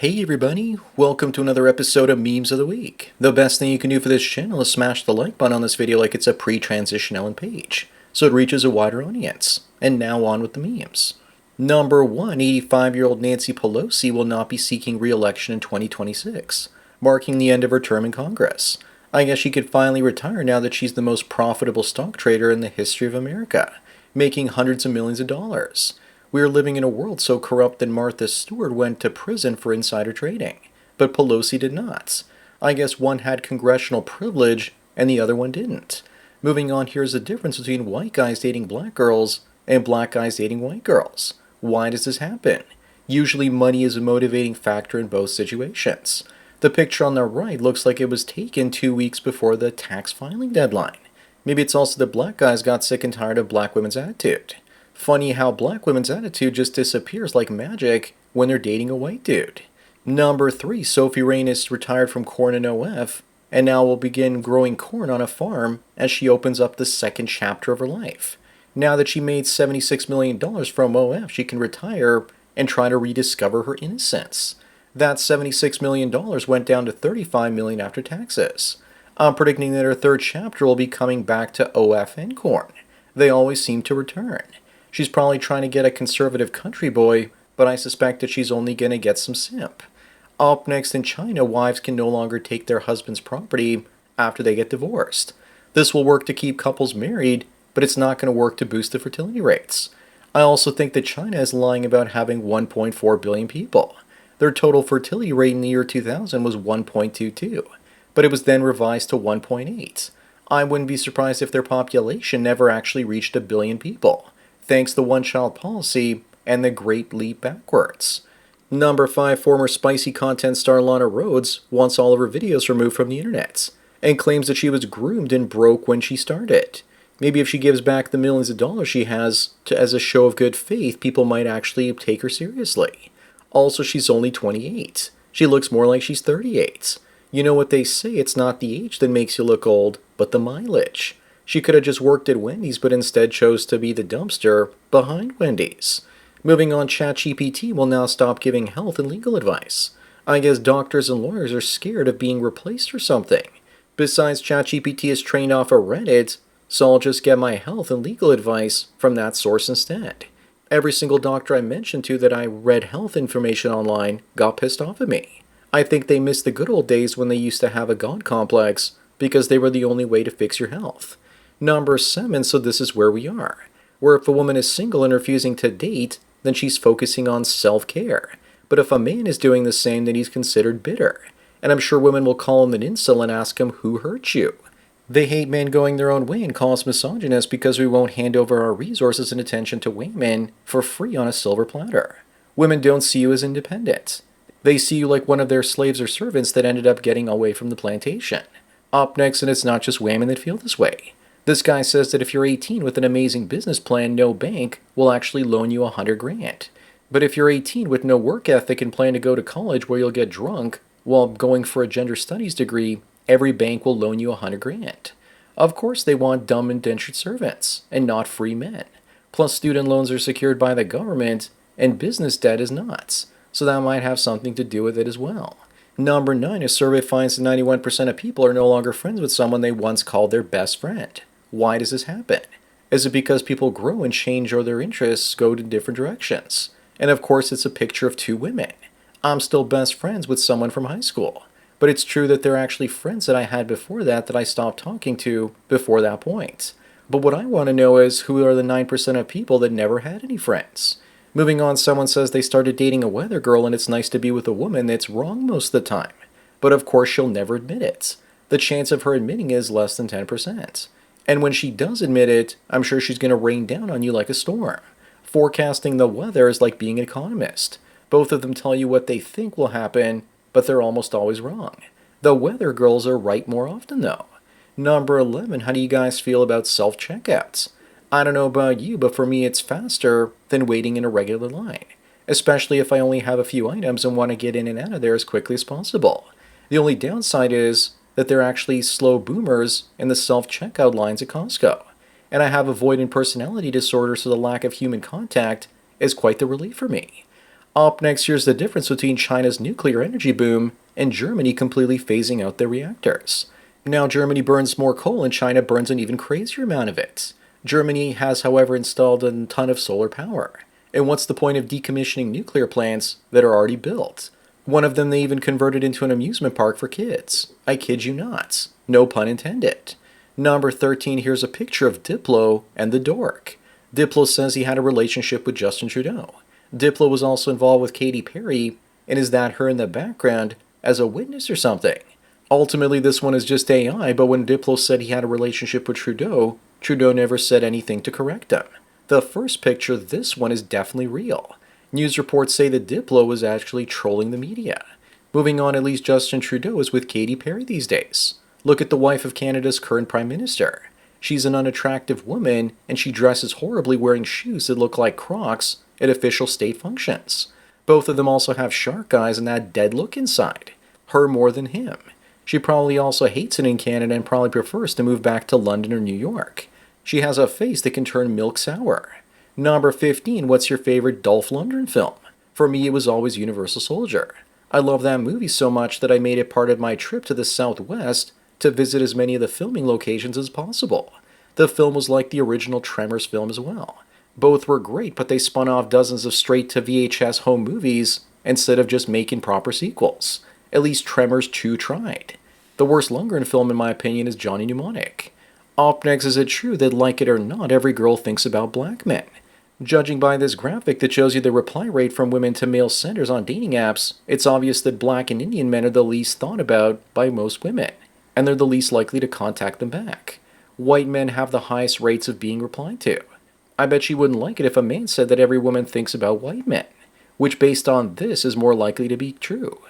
Hey everybody, welcome to another episode of Memes of the Week. The best thing you can do for this channel is smash the like button on this video like it's a pre-transition Ellen page, so it reaches a wider audience. And now on with the memes. Number 1, 85-year-old Nancy Pelosi will not be seeking re-election in 2026, marking the end of her term in Congress. I guess she could finally retire now that she's the most profitable stock trader in the history of America, making hundreds of millions of dollars. We are living in a world so corrupt that Martha Stewart went to prison for insider trading, but Pelosi did not. I guess one had congressional privilege and the other one didn't. Moving on, here's the difference between white guys dating black girls and black guys dating white girls. Why does this happen? Usually money is a motivating factor in both situations. The picture on the right looks like it was taken 2 weeks before the tax filing deadline. Maybe it's also that black guys got sick and tired of black women's attitude. Funny how black women's attitude just disappears like magic when they're dating a white dude. Number 3, Sophie Reyes retired from corn and OF, and now will begin growing corn on a farm as she opens up the second chapter of her life. Now that she made $76 million from OF, she can retire and try to rediscover her innocence. That $76 million went down to $35 million after taxes. I'm predicting that her third chapter will be coming back to OF and corn. They always seem to return. She's probably trying to get a conservative country boy, but I suspect that she's only going to get some simp. Up next, in China, wives can no longer take their husband's property after they get divorced. This will work to keep couples married, but it's not going to work to boost the fertility rates. I also think that China is lying about having 1.4 billion people. Their total fertility rate in the year 2000 was 1.22, but it was then revised to 1.8. I wouldn't be surprised if their population never actually reached a billion people, thanks to the one-child policy and the Great Leap Backwards. Number 5, former spicy content star Lana Rhoades wants all of her videos removed from the internet, and claims that she was groomed and broke when she started. Maybe if she gives back the millions of dollars she has as a show of good faith, people might actually take her seriously. Also, she's only 28. She looks more like she's 38. You know what they say, it's not the age that makes you look old, but the mileage. She could have just worked at Wendy's, but instead chose to be the dumpster behind Wendy's. Moving on, ChatGPT will now stop giving health and legal advice. I guess doctors and lawyers are scared of being replaced or something. Besides, ChatGPT is trained off of Reddit, so I'll just get my health and legal advice from that source instead. Every single doctor I mentioned to that I read health information online got pissed off at me. I think they missed the good old days when they used to have a god complex because they were the only way to fix your health. Number 7, so this is where we are. Where if a woman is single and refusing to date, then she's focusing on self-care. But if a man is doing the same, then he's considered bitter. And I'm sure women will call him an incel and ask him, who hurt you? They hate men going their own way and call us misogynists because we won't hand over our resources and attention to women for free on a silver platter. Women don't see you as independent. They see you like one of their slaves or servants that ended up getting away from the plantation. Up next, and it's not just women that feel this way. This guy says that if you're 18 with an amazing business plan, no bank will actually loan you $100 grand. But if you're 18 with no work ethic and plan to go to college where you'll get drunk while going for a gender studies degree, every bank will loan you $100 grand. Of course, they want dumb indentured servants and not free men. Plus, student loans are secured by the government and business debt is not. So that might have something to do with it as well. Number 9, a survey finds that 91% of people are no longer friends with someone they once called their best friend. Why does this happen? Is it because people grow and change or their interests go to different directions? And of course, it's a picture of two women. I'm still best friends with someone from high school, but it's true that they're actually friends that I had before that I stopped talking to before that point. But what I want to know is who are the 9% of people that never had any friends? Moving on, someone says they started dating a weather girl and it's nice to be with a woman that's wrong most of the time. But of course, she'll never admit it. The chance of her admitting is less than 10%. And when she does admit it, I'm sure she's going to rain down on you like a storm. Forecasting the weather is like being an economist. Both of them tell you what they think will happen, but they're almost always wrong. The weather girls are right more often though. Number 11, how do you guys feel about self-checkouts? I don't know about you, but for me it's faster than waiting in a regular line. Especially if I only have a few items and want to get in and out of there as quickly as possible. The only downside is that they're actually slow boomers in the self-checkout lines at Costco. And I have avoidant personality disorder, so the lack of human contact is quite the relief for me. Up next, here's the difference between China's nuclear energy boom and Germany completely phasing out their reactors. Now, Germany burns more coal and China burns an even crazier amount of it. Germany has, however, installed a ton of solar power. And what's the point of decommissioning nuclear plants that are already built? One of them they even converted into an amusement park for kids. I kid you not. No pun intended. Number 13, here's a picture of Diplo and the dork. Diplo says he had a relationship with Justin Trudeau. Diplo was also involved with Katy Perry, and is that her in the background as a witness or something? Ultimately, this one is just AI, but when Diplo said he had a relationship with Trudeau, Trudeau never said anything to correct him. The first picture, this one, is definitely real. News reports say that Diplo was actually trolling the media. Moving on, at least Justin Trudeau is with Katy Perry these days. Look at the wife of Canada's current Prime Minister. She's an unattractive woman, and she dresses horribly wearing shoes that look like Crocs at official state functions. Both of them also have shark eyes and that dead look inside. Her more than him. She probably also hates it in Canada and probably prefers to move back to London or New York. She has a face that can turn milk sour. Number 15, what's your favorite Dolph Lundgren film? For me, it was always Universal Soldier. I love that movie so much that I made it part of my trip to the Southwest to visit as many of the filming locations as possible. The film was like the original Tremors film as well. Both were great, but they spun off dozens of straight-to-VHS home movies instead of just making proper sequels. At least Tremors 2 tried. The worst Lundgren film, in my opinion, is Johnny Mnemonic. Up next, is it true that, like it or not, every girl thinks about black men? Judging by this graphic that shows you the reply rate from women to male senders on dating apps, it's obvious that black and Indian men are the least thought about by most women, and they're the least likely to contact them back. White men have the highest rates of being replied to. I bet she wouldn't like it if a man said that every woman thinks about white men, which based on this is more likely to be true.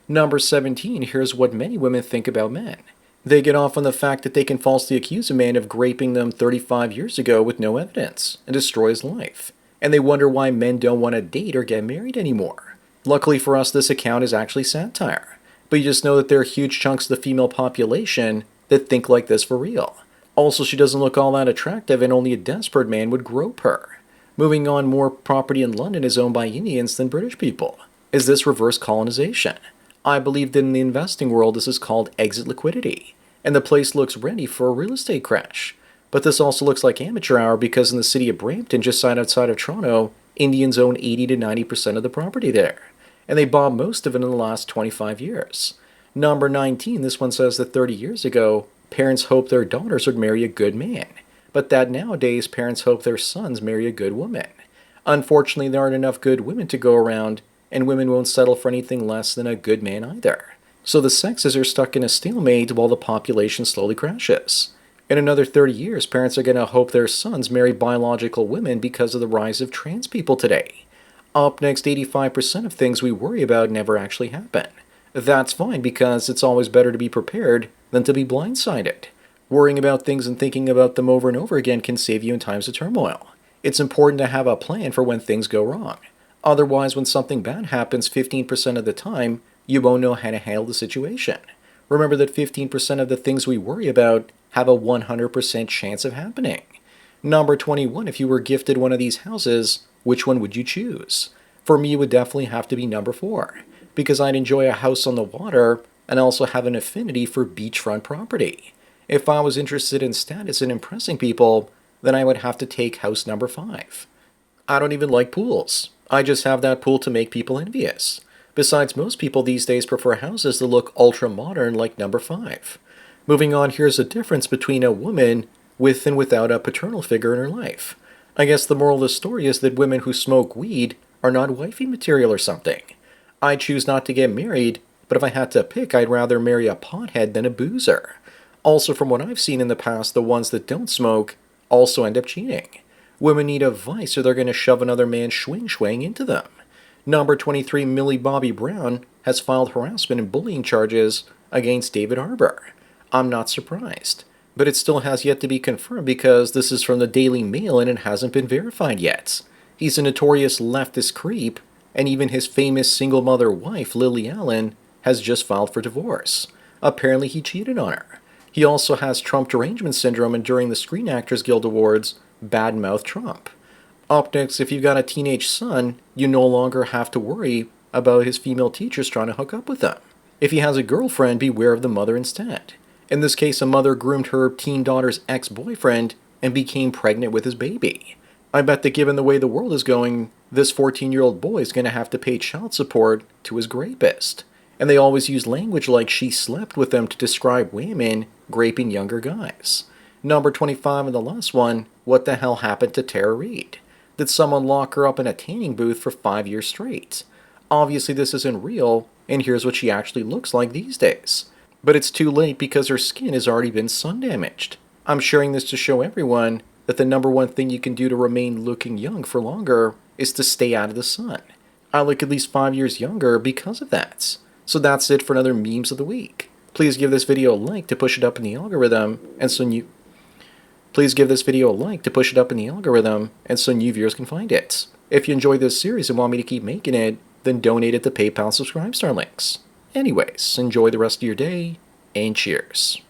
Number 17, here's what many women think about men. They get off on the fact that they can falsely accuse a man of raping them 35 years ago with no evidence and destroy his life. And they wonder why men don't want to date or get married anymore. Luckily for us, this account is actually satire. But you just know that there are huge chunks of the female population that think like this for real. Also, she doesn't look all that attractive and only a desperate man would grope her. Moving on, more property in London is owned by Indians than British people. Is this reverse colonization? I believe that in the investing world this is called exit liquidity, and the place looks ready for a real estate crash. But this also looks like amateur hour because in the city of Brampton, just outside of Toronto, Indians own 80 to 90% of the property there, and they bought most of it in the last 25 years. Number 19, this one says that 30 years ago, parents hoped their daughters would marry a good man, but that nowadays parents hope their sons marry a good woman. Unfortunately, there aren't enough good women to go around, and women won't settle for anything less than a good man either. So the sexes are stuck in a stalemate while the population slowly crashes. In another 30 years, parents are going to hope their sons marry biological women because of the rise of trans people today. Up next, 85% of things we worry about never actually happen. That's fine because it's always better to be prepared than to be blindsided. Worrying about things and thinking about them over and over again can save you in times of turmoil. It's important to have a plan for when things go wrong. Otherwise, when something bad happens 15% of the time, you won't know how to handle the situation. Remember that 15% of the things we worry about have a 100% chance of happening. Number 21, if you were gifted one of these houses, which one would you choose? For me, it would definitely have to be number 4, because I'd enjoy a house on the water and also have an affinity for beachfront property. If I was interested in status and impressing people, then I would have to take house number 5. I don't even like pools. I just have that pool to make people envious. Besides, most people these days prefer houses that look ultra-modern like number 5. Moving on, here's a difference between a woman with and without a paternal figure in her life. I guess the moral of the story is that women who smoke weed are not wifey material or something. I choose not to get married, but if I had to pick, I'd rather marry a pothead than a boozer. Also, from what I've seen in the past, the ones that don't smoke also end up cheating. Women need a vice or they're going to shove another man's swing into them. Number 23, Millie Bobby Brown has filed harassment and bullying charges against David Harbour. I'm not surprised, but it still has yet to be confirmed because this is from the Daily Mail and it hasn't been verified yet. He's a notorious leftist creep, and even his famous single mother wife, Lily Allen, has just filed for divorce. Apparently he cheated on her. He also has Trump derangement syndrome and during the Screen Actors Guild Awards, badmouthed Trump. Up next, if you've got a teenage son, you no longer have to worry about his female teachers trying to hook up with him. If he has a girlfriend, beware of the mother instead. In this case, a mother groomed her teen daughter's ex-boyfriend and became pregnant with his baby. I bet that given the way the world is going, this 14-year-old boy is going to have to pay child support to his rapist. And they always use language like she slept with them to describe women raping younger guys. Number 25 and the last one, what the hell happened to Tara Reid? Did someone lock her up in a tanning booth for 5 years straight? Obviously this isn't real, and here's what she actually looks like these days. But it's too late because her skin has already been sun damaged. I'm sharing this to show everyone that the number one thing you can do to remain looking young for longer is to stay out of the sun. I look at least 5 years younger because of that. So that's it for another Memes of the Week. Please give this video a like to push it up in the algorithm, and so new viewers can find it. If you enjoyed this series and want me to keep making it, then donate at the PayPal Subscribe Star links. Anyways, enjoy the rest of your day, and cheers.